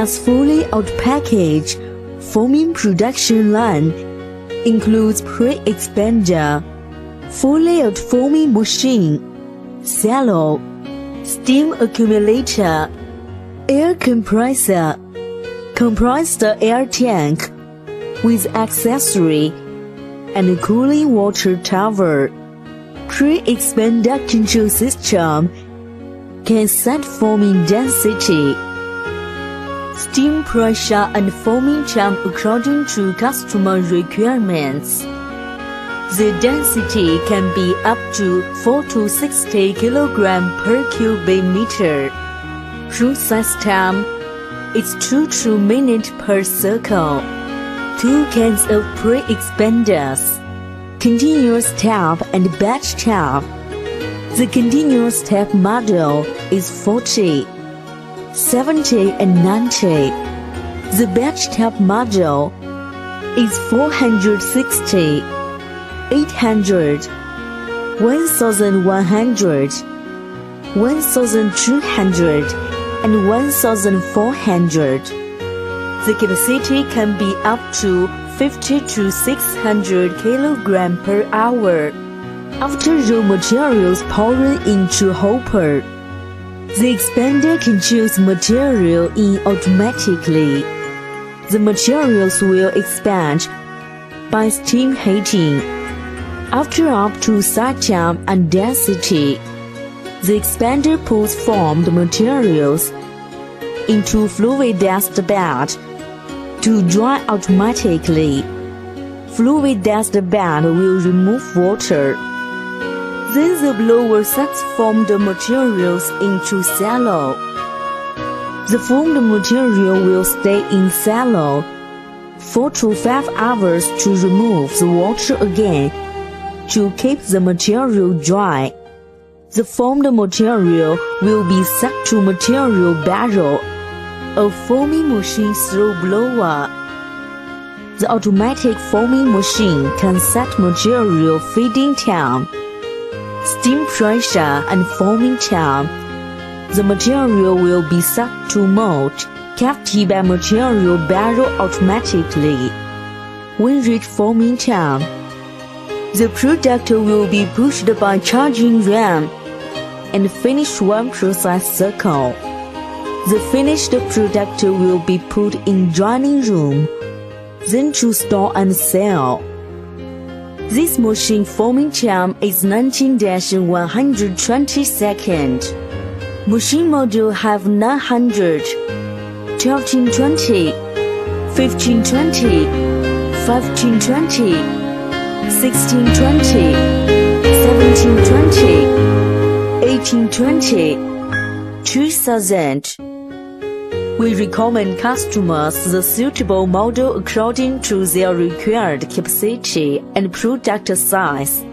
EPS fully out-packaged foaming production line includes pre-expander, full-layout foaming machine, silo, steam accumulator, air compressor, compressed air tank with accessory, and cooling water tower. Pre-expander control system can set foaming density, steam pressure and foaming temp according to customer requirements. The density can be up to 4 to 60 kg per cubic meter. Process time is 2 to 2 minutes per circle. 2 cans of pre-expanders, continuous tap and batch tap. The continuous tap model is 40, 70 and 90. The batch tap model is 460, 800, 1100, 1200 and 1400. The capacity can be up to 50 to 600 kg per hour. After raw materials pouring into hopper, the expander controls material in automatically. The materials will expand by steam heating. After up to side temp and density, the expander pulls formed materials into fluidized bed to dry automatically. Fluidized bed will remove water. Then the blower sucks formed materials into silo. The formed material will stay in silo 4 to 5 hours to remove the water again to keep the material dry. The formed material will be sucked to material barrel, a foaming machine through blower. The automatic foaming machine can set material feeding time, steam pressure and foaming time. The material will be sucked to mold cavity by material barrel automatically. When reach foaming time, the product will be pushed by charging ram and finish one process cycle. The finished product will be put in drying room, then to store and sell. This machine foaming time is 19-120 seconds. Machine model have 900, 1220, 1520, 1520, 1620, 1720, 1820, 2000. We recommend customers the suitable model according to their required capacity and product size.